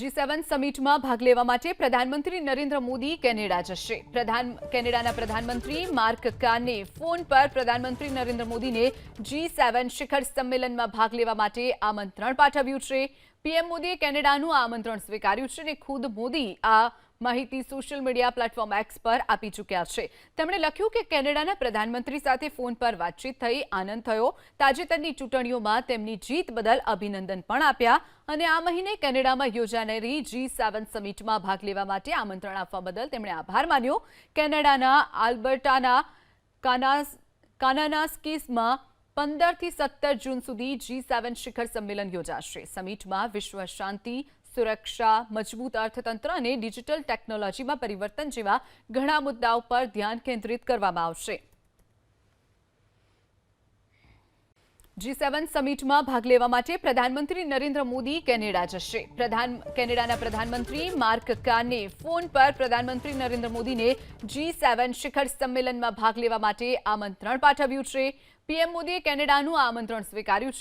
G7 સમિટમાં ભાગ લેવા માટે પ્રધાનમંત્રી નરેન્દ્ર મોદી કેનેડા જશે। કેનેડાના પ્રધાનમંત્રી માર્ક કાર્ને ફોન પર પ્રધાનમંત્રી નરેન્દ્ર મોદીને G7 શિખર સંમેલનમાં ભાગ લેવા માટે આમંત્રણ પાઠવ્યું છે। પીએમ મોદીએ કેનેડાનું આમંત્રણ સ્વીકાર્યું છે અને ખુદ મોદી આ માહિતી સોશિયલ મીડિયા પ્લેટફોર્મ એક્સ પર આપી ચૂક્યા છે। તેમણે લખ્યું કે કેનેડાના પ્રધાનમંત્રી સાથે ફોન પર વાતચીત થઈ, આનંદ થયો। તાજેતરની ચૂંટણીઓમાં તેમની જીત બદલ અભિનંદન પણ આપ્યા અને આ મહિને કેનેડામાં યોજાનારી G7 સમિટમાં ભાગ લેવા માટે આમંત્રણ આપવા બદલ તેમણે આભાર માન્યો। કેનેડાના આલ્બર્ટાના કાનાનાસ્કીસમાં 15 થી 17 જૂન સુધી G7 શિખર સંમેલન યોજાશે। સમિટમાં વિશ્વ શાંતિ, સુરક્ષા, મજબૂત અર્થતંત્ર અને ડિજિટલ ટેકનોલોજીમાં પરિવર્તન જેવા ઘણા મુદ્દાઓ પર ધ્યાન કેન્દ્રિત કરવામાં આવશે। G7 સમિટમાં ભાગ લેવા માટે પ્રધાનમંત્રી નરેન્દ્ર મોદી કેનેડા જશે। કેનેડાના પ્રધાનમંત્રી માર્ક કાર્ને ફોન પર પ્રધાનમંત્રી નરેન્દ્ર મોદીને G7 શિખર સંમેલનમાં ભાગ લેવા માટે આમંત્રણ પાઠવ્યું છે। પીએમ મોદીએ કેનેડાનું આમંત્રણ સ્વીકાર્યું છે।